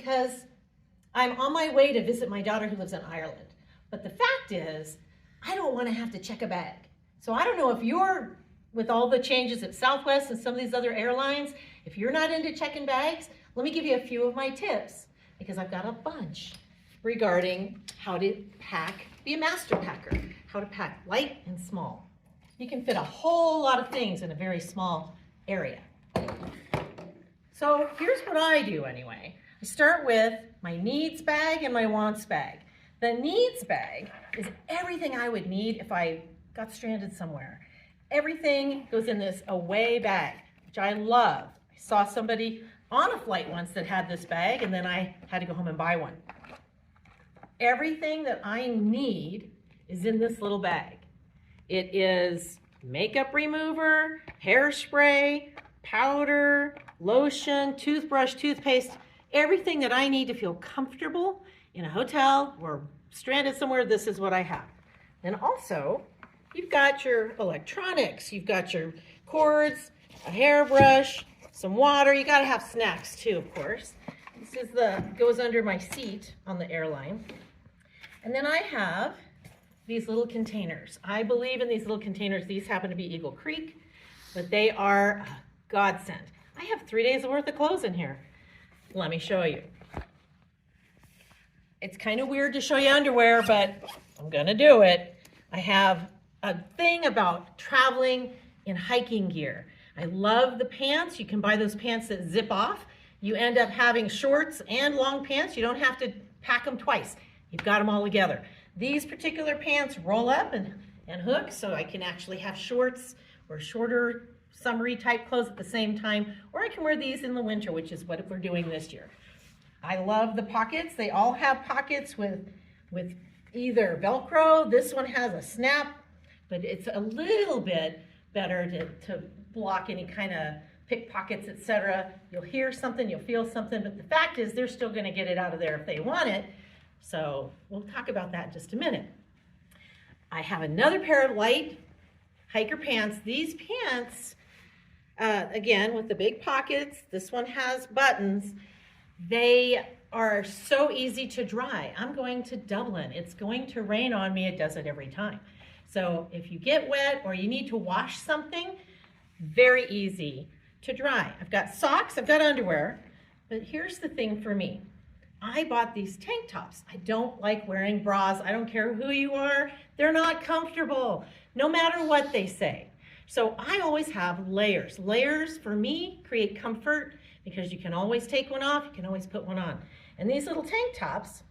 because I'm on my way to visit my daughter who lives in Ireland. But the fact is, I don't want to have to check a bag. So I don't know if you're, with all the changes at Southwest and some of these other airlines, if you're not into checking bags, let me give you a few of my tips, because I've got a bunch regarding how to pack, be a master packer, how to pack light and small. You can fit a whole lot of things in a very small area. So here's what I do anyway. I start with my needs bag and my wants bag. The needs bag is everything I would need if I got stranded somewhere. Everything goes in this away bag, which I love. I saw somebody on a flight once that had this bag, and then I had to go home and buy one. Everything that I need is in this little bag. It is makeup remover, hairspray, powder, lotion, toothbrush, toothpaste, everything that I need to feel comfortable in a hotel or stranded somewhere. This is what I have. And also, you've got your electronics, you've got your cords, a hairbrush, some water. You gotta have snacks too, of course. This is goes under my seat on the airline. And then I have these little containers. I believe in these little containers. These happen to be Eagle Creek, but they are a godsend. I have 3 days worth of clothes in here. Let me show you. It's kind of weird to show you underwear, but I'm gonna do it. I have a thing about traveling in hiking gear. I love the pants. You can buy those pants that zip off. You end up having shorts and long pants. You don't have to pack them twice. You've got them all together. These particular pants roll up and hook, so I can actually have shorts or shorter summery type clothes at the same time, or I can wear these in the winter, which is what we're doing this year. I love the pockets. They all have pockets with either Velcro. This one has a snap, but it's a little bit better to block any kind of pickpockets, etc. You'll hear something, you'll feel something, but the fact is they're still going to get it out of there if they want it. So we'll talk about that in just a minute. I have another pair of light hiker pants. These pants, again, with the big pockets, this one has buttons. They are so easy to dry. I'm going to Dublin. It's going to rain on me. It does it every time. So if you get wet or you need to wash something, very easy to dry. I've got socks, I've got underwear, but here's the thing for me. I bought these tank tops. I don't like wearing bras. I don't care who you are. They're not comfortable, no matter what they say. So I always have layers. Layers for me create comfort because you can always take one off, you can always put one on. And these little tank tops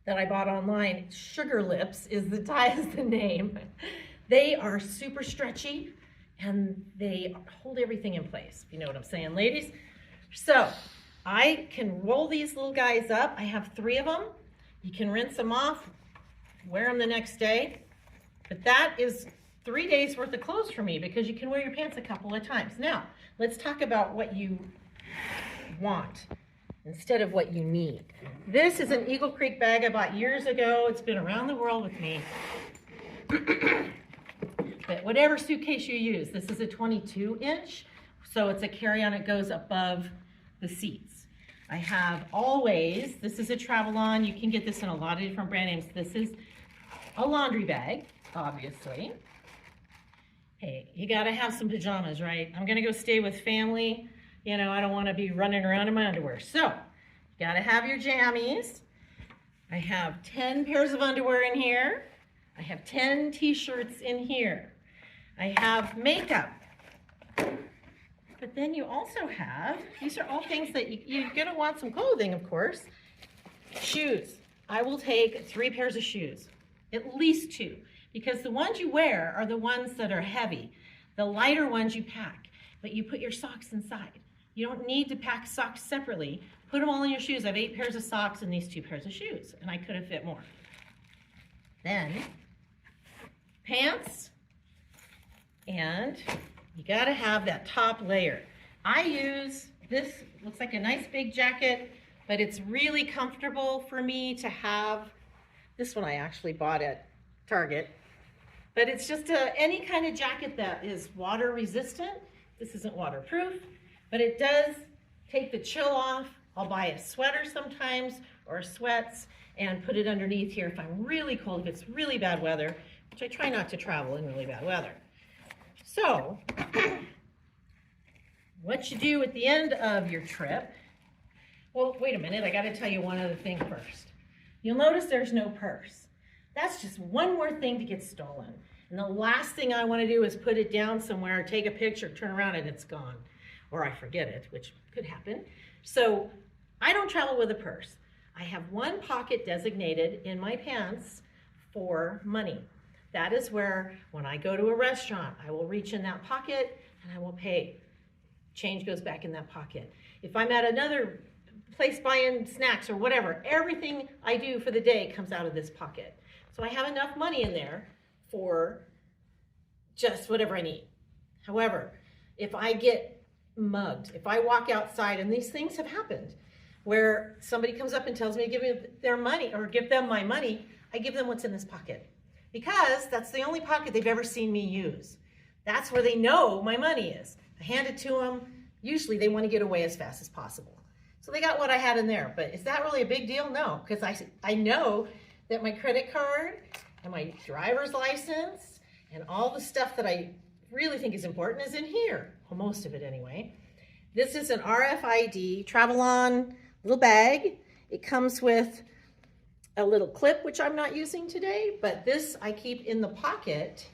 that I bought online, Sugar Lips is the name. They are super stretchy and they hold everything in place, if you know what I'm saying, ladies. So I can roll these little guys up. I have 3 of them. You can rinse them off, wear them the next day. But that is 3 days worth of clothes for me because you can wear your pants a couple of times. Now, let's talk about what you want instead of what you need. This is an Eagle Creek bag I bought years ago. It's been around the world with me. But whatever suitcase you use, this is a 22-inch, so it's a carry-on. It goes above the seats. I have always, this is a travel-on. You can get this in a lot of different brand names. This is a laundry bag, obviously. Hey, you gotta have some pajamas, right? I'm gonna go stay with family. You know, I don't wanna be running around in my underwear. So, you gotta have your jammies. I have 10 pairs of underwear in here. I have 10 t-shirts in here. I have makeup. But then you also have, these are all things that you're gonna want some clothing, of course. Shoes. I will take 3 pairs of shoes, at least 2, because the ones you wear are the ones that are heavy. The lighter ones you pack, but you put your socks inside. You don't need to pack socks separately. Put them all in your shoes. I have 8 pairs of socks and these 2 pairs of shoes, and I could have fit more. Then, pants, and you gotta have that top layer. I use, this looks like a nice big jacket, but it's really comfortable for me to have. This one I actually bought at Target, but it's just any kind of jacket that is water resistant. This isn't waterproof, but it does take the chill off I'll buy a sweater sometimes or sweats and put it underneath here if I'm really cold, if it's really bad weather, which I try not to travel in really bad weather. So, what you do at the end of your trip, well, wait a minute, I gotta tell you one other thing first. You'll notice there's no purse. That's just one more thing to get stolen. And the last thing I wanna do is put it down somewhere, take a picture, turn around and it's gone. Or I forget it, which could happen. So I don't travel with a purse. I have one pocket designated in my pants for money. That is where, when I go to a restaurant, I will reach in that pocket and I will pay. Change goes back in that pocket. If I'm at another place buying snacks or whatever, everything I do for the day comes out of this pocket. So I have enough money in there for just whatever I need. However, if I get mugged, if I walk outside, and these things have happened, where somebody comes up and tells me to give me their money or give them my money, I give them what's in this pocket. Because that's the only pocket they've ever seen me use. That's where they know my money is. I hand it to them. Usually they want to get away as fast as possible. So they got what I had in there. But is that really a big deal? No, because I know that my credit card and my driver's license and all the stuff that I really think is important is in here. Well, most of it anyway. This is an RFID travel-on little bag. It comes with a little clip, which I'm not using today, but this I keep in the pocket,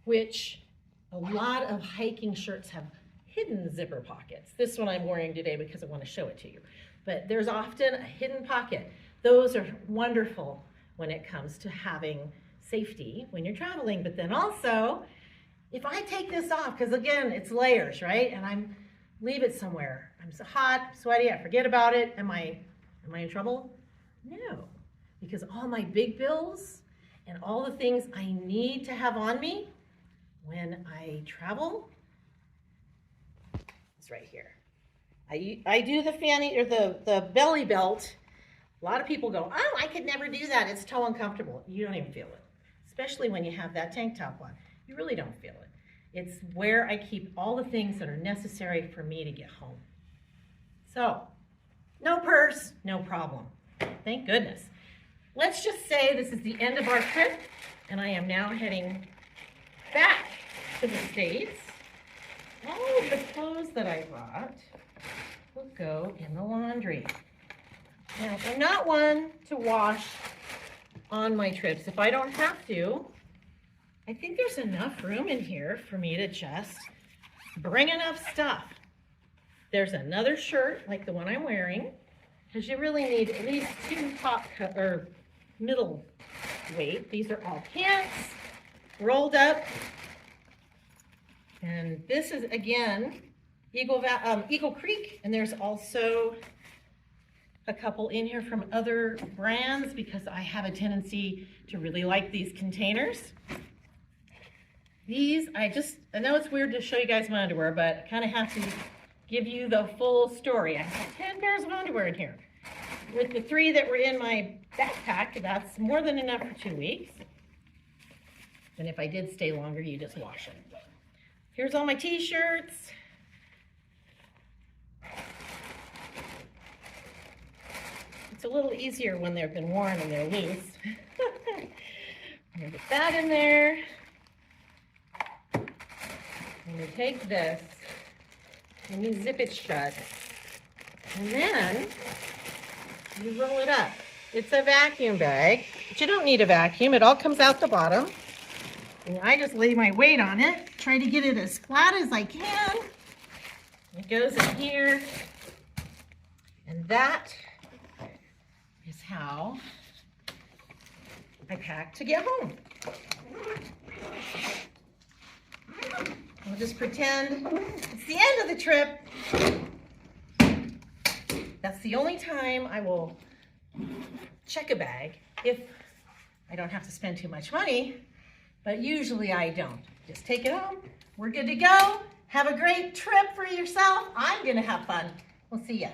which a lot of hiking shirts have hidden zipper pockets. This one I'm wearing today because I want to show it to you. But there's often a hidden pocket. Those are wonderful when it comes to having safety when you're traveling. But then also, if I take this off, because again, it's layers, right? And leave it somewhere. I'm so hot, sweaty, I forget about it. Am I in trouble? No, because all my big bills and all the things I need to have on me when I travel is right here. I do the fanny or the belly belt. A lot of people go, oh, I could never do that. It's so uncomfortable. You don't even feel it, especially when you have that tank top on. You really don't feel it. It's where I keep all the things that are necessary for me to get home. So, no purse, no problem. Thank goodness. Let's just say this is the end of our trip, and I am now heading back to the States. All of the clothes that I brought will go in the laundry. Now, I'm not one to wash on my trips. If I don't have to, I think there's enough room in here for me to just bring enough stuff. There's another shirt like the one I'm wearing, because you really need at least 2 top or middle weight. These are all pants rolled up. And this is, again, Eagle Creek. And there's also a couple in here from other brands because I have a tendency to really like these containers. These, I know it's weird to show you guys my underwear, but I kind of have to give you the full story. I have 10 pairs of underwear in here. With the 3 that were in my backpack, that's more than enough for 2 weeks. And if I did stay longer, you just wash it. Here's all my t-shirts. It's a little easier when they've been worn and they're loose. I'm gonna get that in there. I'm gonna take this and you zip it shut. And then you roll it up. It's a vacuum bag, but you don't need a vacuum. It all comes out the bottom. And I just lay my weight on it, try to get it as flat as I can. It goes in here. And that is how I pack to get home. I'll just pretend it's the end of the trip. That's the only time I will check a bag if I don't have to spend too much money, but usually I don't. Just take it home. We're good to go. Have a great trip for yourself. I'm gonna have fun. We'll see ya.